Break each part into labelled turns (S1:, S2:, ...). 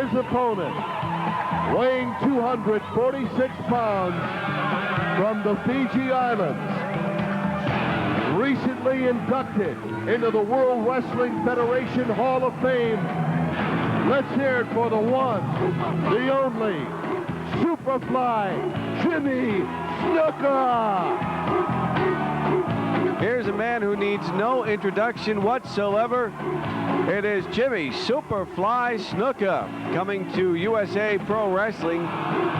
S1: his opponent, weighing 246 pounds from the Fiji Islands, recently inducted into the World Wrestling Federation Hall of Fame. Let's hear it for the one, the only, Superfly, Jimmy Snuka.
S2: Here's a man who needs no introduction whatsoever. It is Jimmy Superfly Snuka coming to USA Pro Wrestling,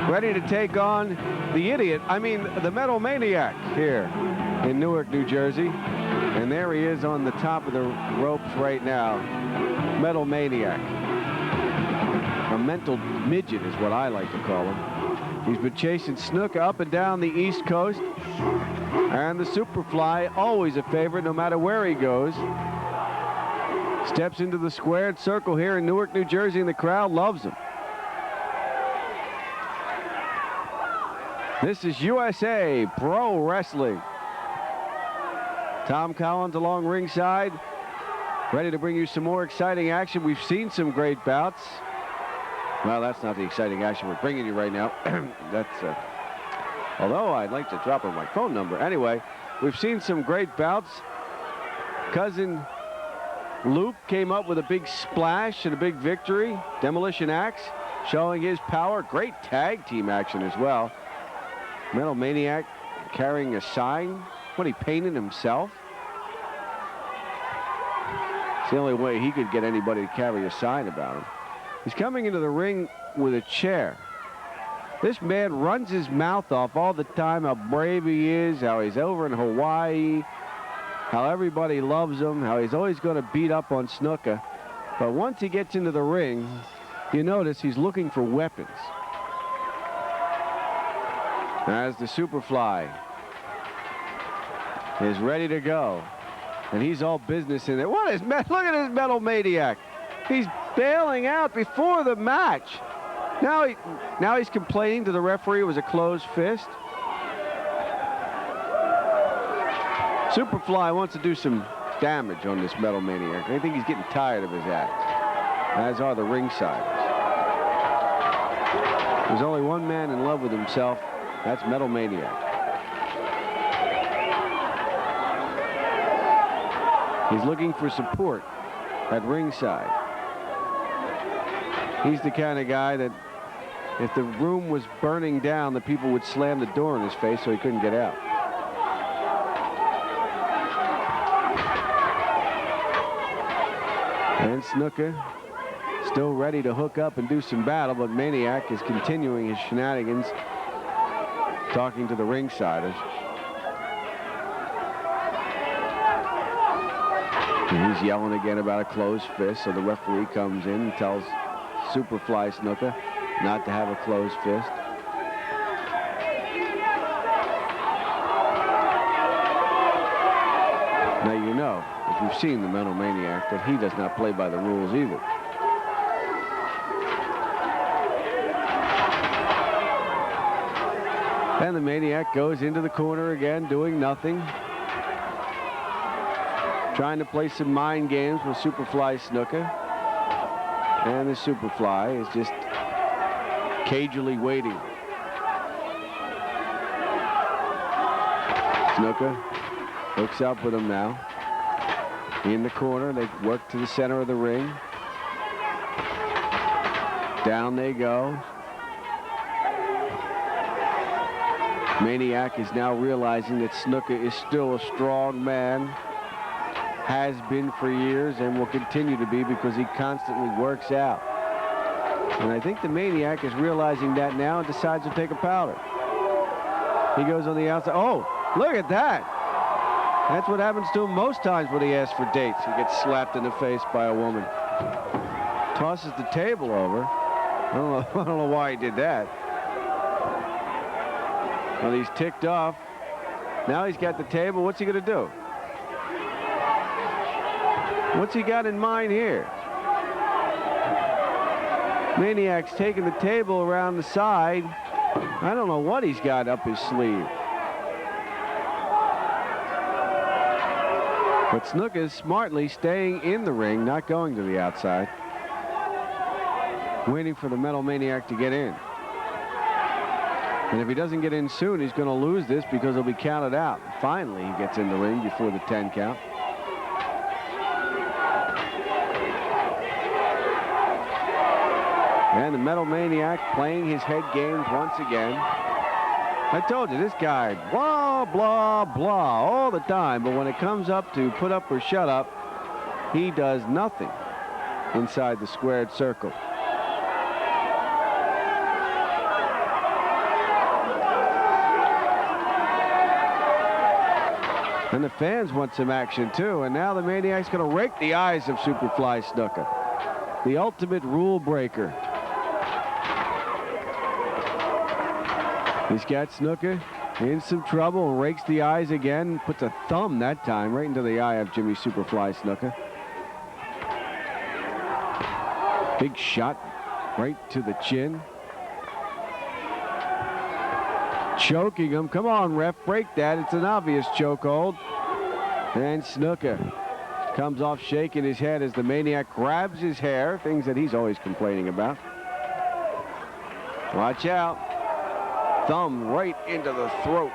S2: ready to take on the Metal Maniac here in Newark, New Jersey. And there he is on the top of the ropes right now, Metal Maniac. A mental midget is what I like to call him. He's been chasing Snuka up and down the East Coast. And the Superfly, always a favorite no matter where he goes. Steps into the squared circle here in Newark, New Jersey, and the crowd loves him. This is USA Pro Wrestling. Tom Collins along ringside, ready to bring you some more exciting action. We've seen some great bouts. Well, that's not the exciting action we're bringing you right now. Although I'd like to drop on my phone number. Anyway, we've seen some great bouts. Cousin Luke came up with a big splash and a big victory. Demolition Axe showing his power. Great tag team action as well. Metal Maniac carrying a sign. What, he painted himself? It's the only way he could get anybody to carry a sign about him. He's coming into the ring with a chair. This man runs his mouth off all the time how brave he is, how he's over in Hawaii, how everybody loves him, how he's always going to beat up on Snuka. But once he gets into the ring, you notice he's looking for weapons. As the Superfly is ready to go, and he's all business in there. Look at this Metal Maniac. He's bailing out before the match. Now he's complaining to the referee it was a closed fist. Superfly wants to do some damage on this Metal Maniac. I think he's getting tired of his act, as are the ringsiders. There's only one man in love with himself. That's Metal Maniac. He's looking for support at ringside. He's the kind of guy that if the room was burning down, the people would slam the door in his face so he couldn't get out. And Snuka still ready to hook up and do some battle, but Maniac is continuing his shenanigans, talking to the ringsiders. And he's yelling again about a closed fist, so the referee comes in and tells Superfly Snuka not to have a closed fist. Now you know, if you've seen the Metal Maniac, that he does not play by the rules either. And the Maniac goes into the corner again, doing nothing. Trying to play some mind games with Superfly Snuka. And the Superfly is just cagily waiting. Snuka hooks up with him now. In the corner, they work to the center of the ring. Down they go. Maniac is now realizing that Snuka is still a strong man. Has been for years and will continue to be because he constantly works out. And I think the Maniac is realizing that now and decides to take a powder. He goes on the outside. Oh, look at that. That's what happens to him most times when he asks for dates. He gets slapped in the face by a woman. Tosses the table over. I don't know why he did that. Well, he's ticked off. Now he's got the table. What's he going to do? What's he got in mind here? Maniac's taking the table around the side. I don't know what he's got up his sleeve. But Snuka is smartly staying in the ring, not going to the outside. waiting for the Metal Maniac to get in. And if he doesn't get in soon, he's going to lose this because he'll be counted out. Finally, he gets in the ring before the 10 count. And the Metal Maniac playing his head games once again. I told you, this guy, blah, blah, blah, all the time. But when it comes up to put up or shut up, he does nothing inside the squared circle. And the fans want some action, too. And now the Maniac's going to rake the eyes of Superfly Snuka, the ultimate rule breaker. He's got Snuka in some trouble and rakes the eyes again. Puts a thumb that time right into the eye of Jimmy Superfly Snuka. Big shot right to the chin. Choking him. Come on, ref, break that. It's an obvious chokehold. And Snuka comes off shaking his head as the Maniac grabs his hair, things that he's always complaining about. Watch out. Thumb right into the throat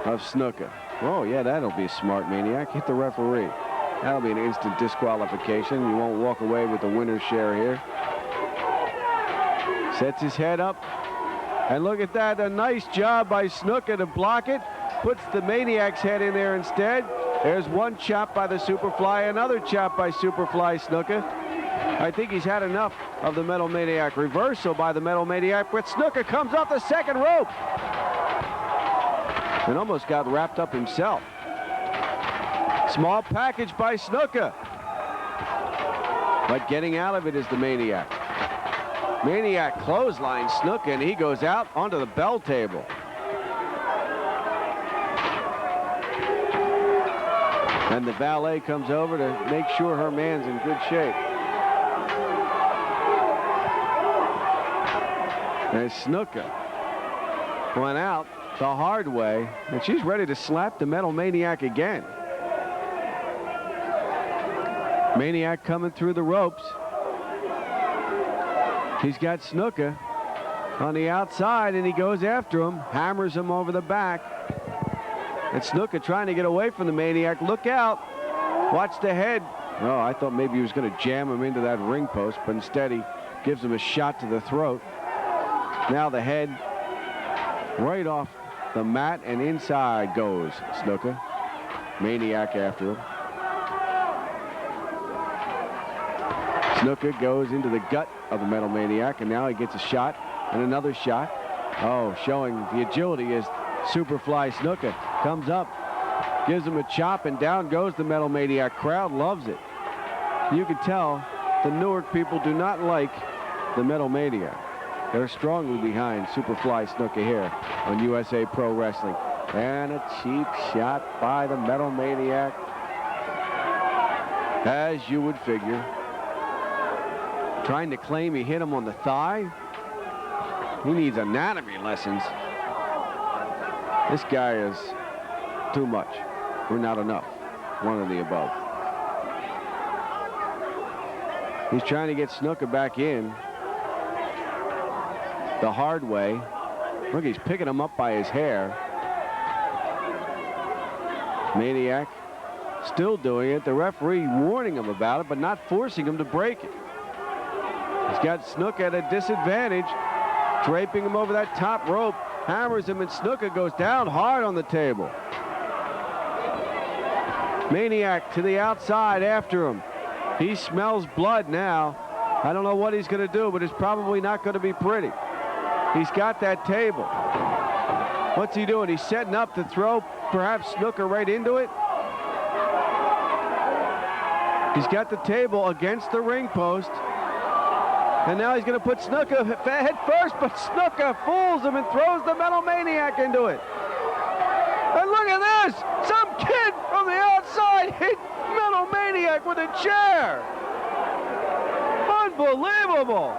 S2: of Snuka. Oh, yeah, that'll be a smart, Maniac. Hit the referee. That'll be an instant disqualification. You won't walk away with the winner's share here. Sets his head up. And look at that, a nice job by Snuka to block it. Puts the Maniac's head in there instead. There's one chop by the Superfly, another chop by Superfly Snuka. I think he's had enough of the Metal Maniac. Reversal by the Metal Maniac, but Snuka comes off the second rope. And almost got wrapped up himself. Small package by Snuka. But getting out of it is the Maniac. Maniac clotheslines Snuka, and he goes out onto the bell table. And the valet comes over to make sure her man's in good shape. And Snuka went out the hard way, and she's ready to slap the Metal Maniac again. Maniac coming through the ropes. He's got Snuka on the outside, and he goes after him, hammers him over the back. And Snuka trying to get away from the Maniac. Look out. Watch the head. Oh, I thought maybe he was going to jam him into that ring post, but instead he gives him a shot to the throat. Now the head right off the mat, and inside goes Snuka. Maniac after him. Snuka goes into the gut of the Metal Maniac, and now he gets a shot and another shot. Oh, showing the agility as Superfly Snuka comes up, gives him a chop, and down goes the Metal Maniac. Crowd loves it. You can tell the Newark people do not like the Metal Maniac. They're strongly behind Superfly Snuka here on USA Pro Wrestling. And a cheap shot by the Metal Maniac, as you would figure. Trying to claim he hit him on the thigh. He needs anatomy lessons. This guy is too much, or not enough. One of the above. He's trying to get Snuka back in the hard way. Look, he's picking him up by his hair. Maniac still doing it. The referee warning him about it, but not forcing him to break it. He's got Snuka at a disadvantage, draping him over that top rope, hammers him, and Snuka goes down hard on the table. Maniac to the outside after him. He smells blood now. I don't know what he's going to do, but it's probably not going to be pretty. He's got that table. What's he doing? He's setting up to throw perhaps Snuka right into it. He's got the table against the ring post. And now he's going to put Snuka head first, but Snuka fools him and throws the Metal Maniac into it. And look at this! Some kid from the outside hit Metal Maniac with a chair. Unbelievable!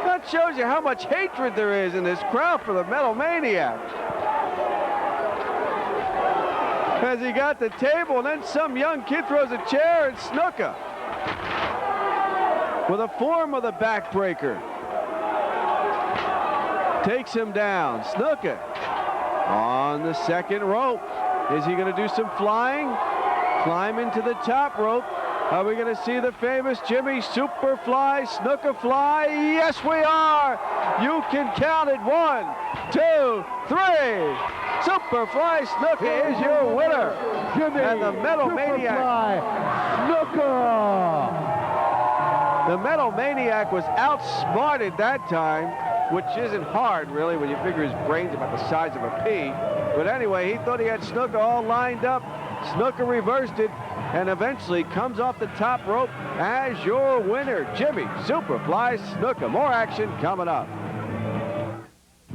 S2: That shows you how much hatred there is in this crowd for the Metal Maniac. As he got the table, and then some young kid throws a chair at Snuka. with a form of the backbreaker. Takes him down. Snuka on the second rope. Is he going to do some flying? Climb into the top rope. Are we going to see the famous Jimmy Superfly Snuka fly? Yes, we are. You can count it. 1, 2, 3. Superfly Snuka is your winner.
S1: Jimmy
S2: And the Metal Maniac.
S1: Snuka.
S2: The Metal Maniac was outsmarted that time, which isn't hard, really, when you figure his brain's about the size of a pea. But anyway, he thought he had Snuka all lined up. Snuka reversed it and eventually comes off the top rope as your winner, Jimmy Superfly Snuka. More action coming up.